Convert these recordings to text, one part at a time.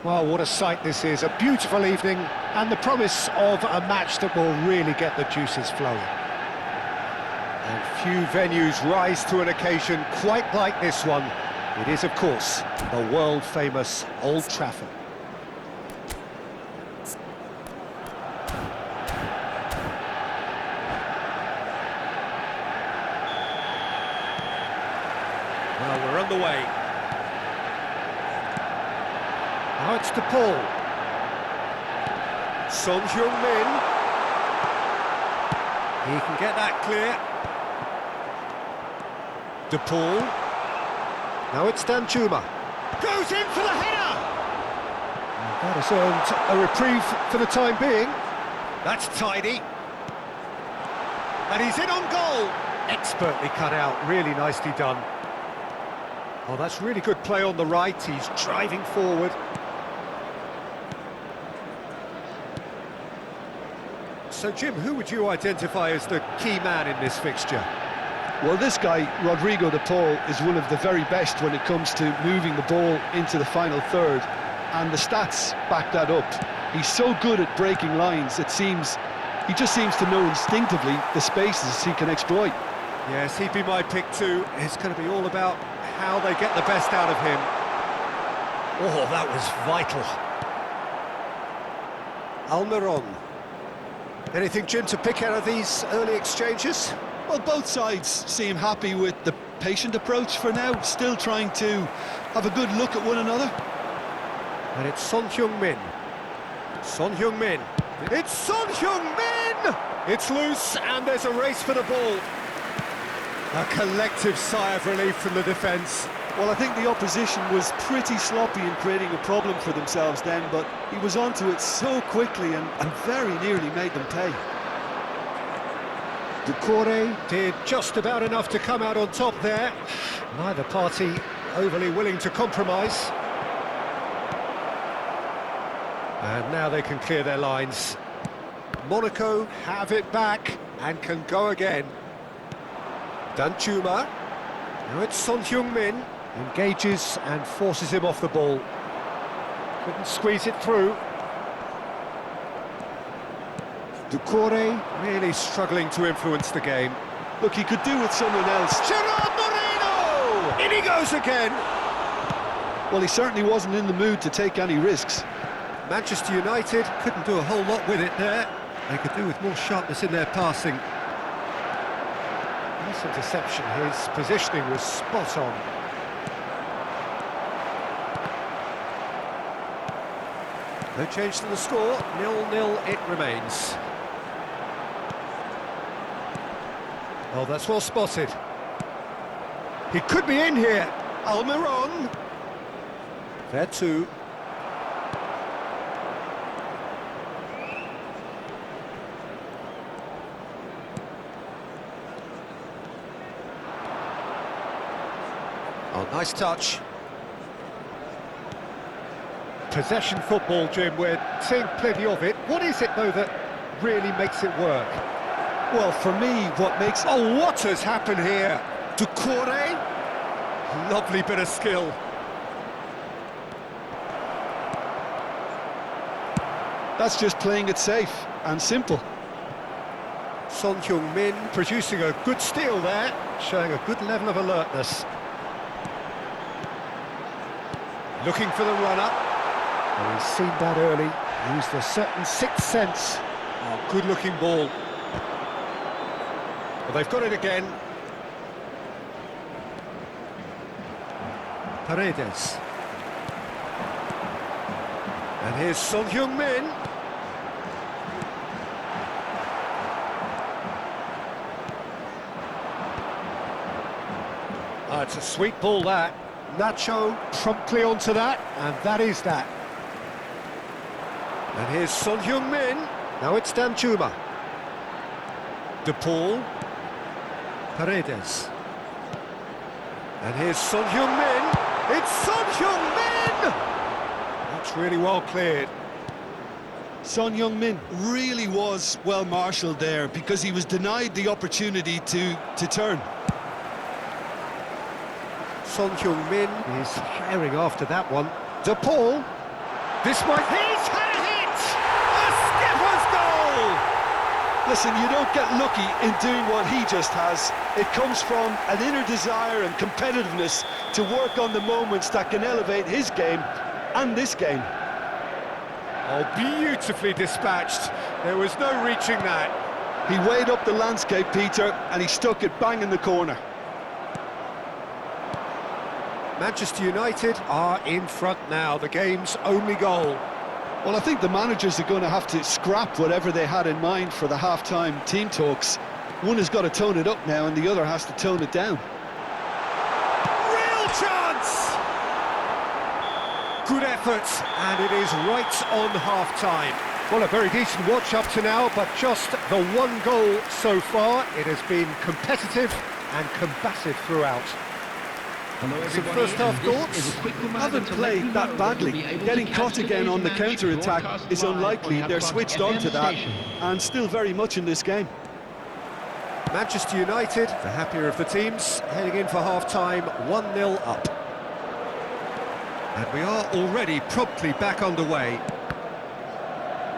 Well, what a sight this is, a beautiful evening and the promise of a match that will really get the juices flowing. And few venues rise to an occasion quite like this one. It is, of course, the world-famous Old Trafford. Well, we're underway. Now it's to Paul. Son Heung-min. He can get that clear. De Paul. Now it's Danjuma. Goes in for the header! And that has earned a reprieve for the time being. That's tidy. And he's in on goal. Expertly cut out, really nicely done. Oh, that's really good play on the right. He's driving forward. So, Jim, who would you identify as the key man in this fixture? Well, this guy, Rodrigo de Paul, is one of the very best when it comes to moving the ball into the final third, and the stats back that up. He's so good at breaking lines, he just seems to know instinctively the spaces he can exploit. Yes, he'd be my pick too. It's going to be all about how they get the best out of him. Oh, that was vital. Almiron. Anything, Jim, to pick out of these early exchanges? Well, both sides seem happy with the patient approach for now, still trying to have a good look at one another. And it's Son Heung-min. Son Heung-min. It's Son Heung-min! It's loose, and there's a race for the ball. A collective sigh of relief from the defence. Well, I think the opposition was pretty sloppy in creating a problem for themselves then, but he was onto it so quickly and very nearly made them pay. Doucouré did just about enough to come out on top there. Neither party overly willing to compromise. And now they can clear their lines. Monako have it back and can go again. Danjuma. Now it's Son Heung-min. Engages and forces him off the ball. Couldn't squeeze it through. Doucouré really struggling to influence the game. Look, he could do with someone else. Gerard Moreno! In he goes again! Well, he certainly wasn't in the mood to take any risks. Manchester United couldn't do a whole lot with it there. They could do with more sharpness in their passing. Nice interception, his positioning was spot on. No change to the score, 0-0 it remains. Oh, that's well spotted. He could be in here. Almiron. There too. Oh, nice touch. Possession football, Jim, we're seeing plenty of it. What is it, though, that really makes it work? Well, for me, what makes... Oh, what has happened here? Doucouré? Lovely bit of skill. That's just playing it safe and simple. Son Heung-min producing a good steal there, showing a good level of alertness. Looking for the run-up. Well, he's seen that early, used a certain sixth sense. Oh, good-looking ball. Well, they've got it again. Paredes. And here's Son Heung-min. Oh, it's a sweet ball, that. Nacho promptly onto that, and that is that. And here's Son Heung-min. Now it's Danjuma. De Paul. Paredes. And here's Son Heung-min. It's Son Heung-min! That's really well cleared. Son Heung-min really was well marshalled there because he was denied the opportunity to turn. Son Heung-min is herring after that one. De Paul. This might... He's had a hit! A skipper's goal! Listen, you don't get lucky in doing what he just has. It comes from an inner desire and competitiveness to work on the moments that can elevate his game and this game. Oh, beautifully dispatched. There was no reaching that. He weighed up the landscape, Peter, and he stuck it bang in the corner. Manchester United are in front now, the game's only goal. Well, I think the managers are going to have to scrap whatever they had in mind for the half-time team talks. One has got to tone it up now, and the other has to tone it down. Real chance! Good effort, and it is right on half-time. Well, a very decent watch up to now, but just the one goal so far. It has been competitive and combative throughout. Some first-half thoughts? Haven't played that badly. Getting caught again on the counter-attack is unlikely. They're switched on to that, and still very much in this game. Manchester United, the happier of the teams, heading in for half-time, 1-0 up. And we are already promptly back underway.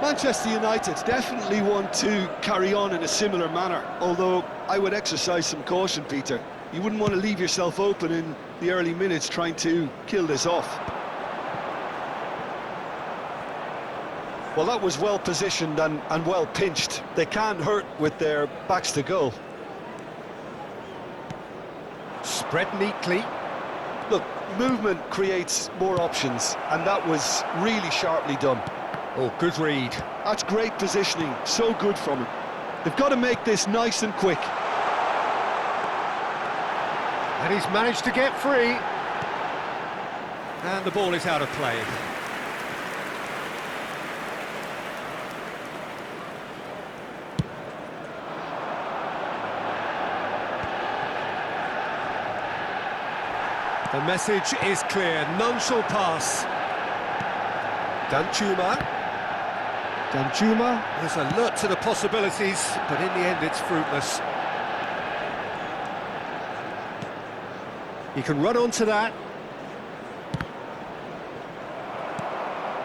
Manchester United definitely want to carry on in a similar manner, although I would exercise some caution, Peter. You wouldn't want to leave yourself open in the early minutes trying to kill this off. Well, that was well positioned and well pinched. They can't hurt with their backs to goal. Spread neatly. Look, movement creates more options, and that was really sharply done. Oh, good read. That's great positioning, so good from him. They've got to make this nice and quick. And he's managed to get free. And the ball is out of play. The message is clear, none shall pass. Danjuma is alert to the possibilities, but in the end it's fruitless. He can run onto that.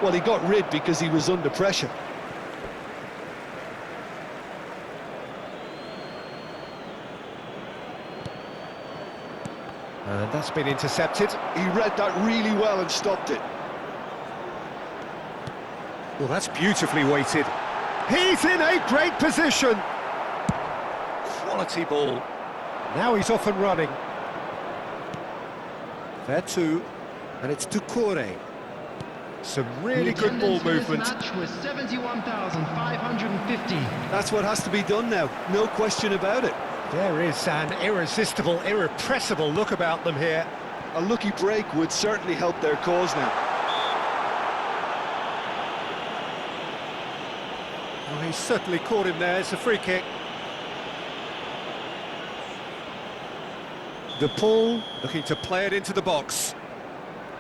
Well, he got rid because he was under pressure. And that's been intercepted. He read that really well and stopped it. Well, that's beautifully weighted. He's in a great position. Quality ball. Now he's off and running. There too, and it's Doucouré. Some really good ball movement. Match was 71,550. That's what has to be done now, no question about it. There is an irresistible, irrepressible look about them here. A lucky break would certainly help their cause now. Oh, he's certainly caught him there. It's a free kick. DePaul looking to play it into the box.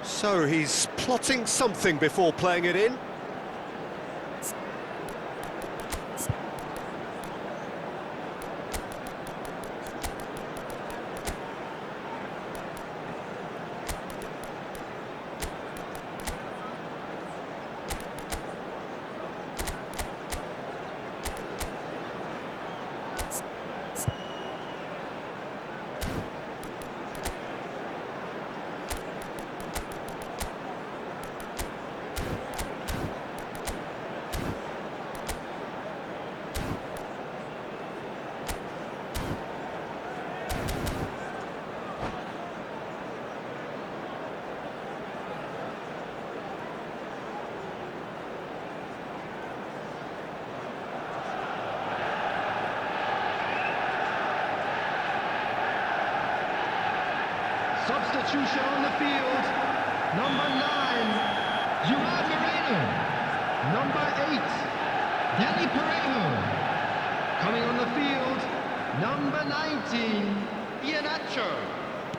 So he's plotting something before playing it in. Substitution on the field. Number 9, Juan Moreno. Number 8, Danny Parejo. Coming on the field, number 19, Iheanacho.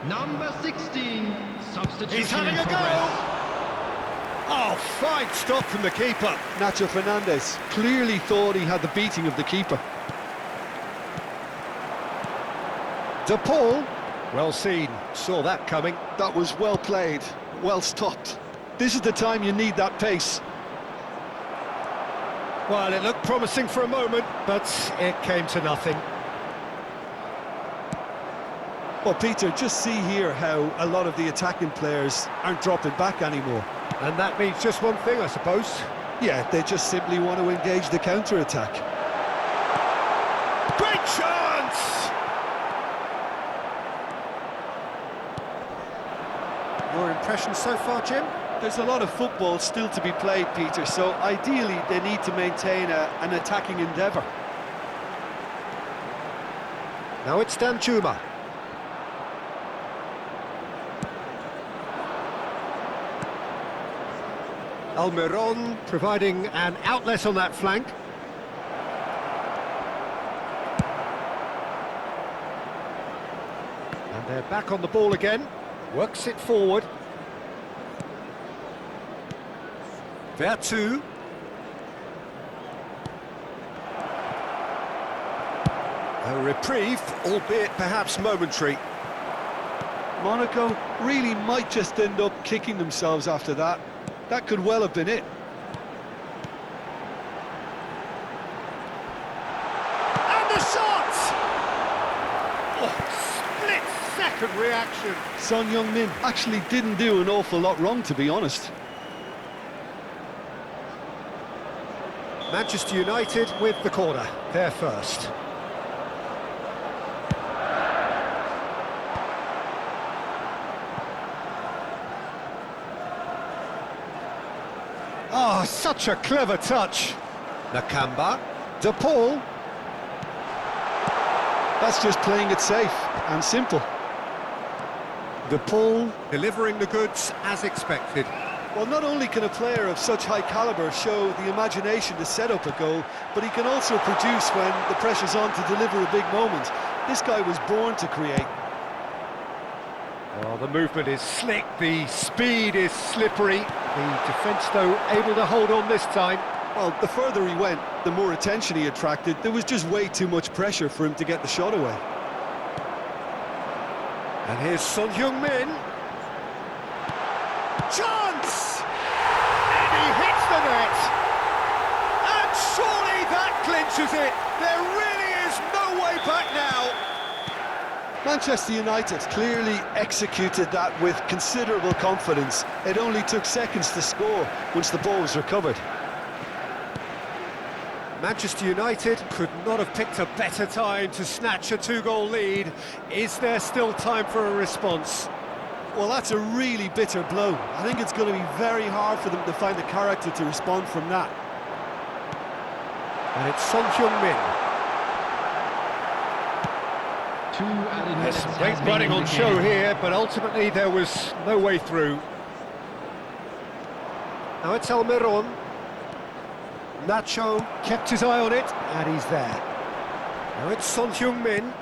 Number 16, substitution. He's having a go! Oh, fine stop from the keeper. Nacho Fernandez clearly thought he had the beating of the keeper. DePaul, well seen, saw that coming. That was well played, well stopped. This is the time you need that pace. Well, it looked promising for a moment, but it came to nothing. Well, Peter, just see here how a lot of the attacking players aren't dropping back anymore. And that means just one thing, I suppose. Yeah, they just simply want to engage the counter-attack. Great chance! Your impression so far, Jim? There's a lot of football still to be played, Peter, so ideally they need to maintain an attacking endeavour. Now it's Danjuma. Almiron providing an outlet on that flank. And they're back on the ball again. Works it forward. Vertu. A reprieve, albeit perhaps momentary. Monako really might just end up kicking themselves after that. That could well have been it. And the shot! Oh, split-second reaction. Son Heung-min actually didn't do an awful lot wrong, to be honest. Manchester United with the corner, they're first. Oh, such a clever touch. Nakamba, De Paul. That's just playing it safe and simple. De Paul delivering the goods as expected. Well, not only can a player of such high calibre show the imagination to set up a goal, but he can also produce when the pressure's on to deliver a big moment. This guy was born to create. Oh, the movement is slick, the speed is slippery. The defence, though, able to hold on this time. Well, the further he went, the more attention he attracted. There was just way too much pressure for him to get the shot away. And here's Son Heung-min. Chance! And he hits the net! And surely that clinches it! There really is no way back now! Manchester United clearly executed that with considerable confidence. It only took seconds to score once the ball was recovered. Manchester United could not have picked a better time to snatch a two-goal lead. Is there still time for a response? Well, that's a really bitter blow. I think it's going to be very hard for them to find the character to respond from that. And it's Son Heung-min. There's Some great running on show here, but ultimately there was no way through. Now it's Almiron. Nacho kept his eye on it, and he's there. Now it's Son Heung-min.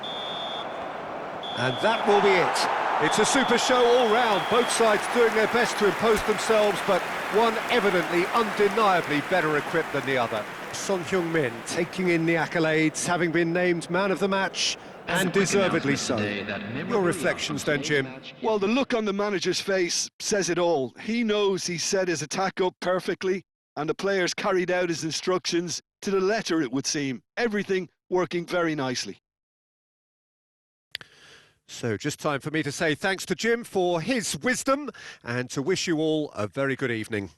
And that will be it. It's a super show all round, both sides doing their best to impose themselves, but one evidently, undeniably better equipped than the other. Son Heung-min taking in the accolades, having been named man of the match, and deservedly so. Your reflections then, Jim? Well, the look on the manager's face says it all. He knows he set his attack up perfectly, and the players carried out his instructions to the letter, it would seem. Everything working very nicely. So just time for me to say thanks to Jim for his wisdom and to wish you all a very good evening.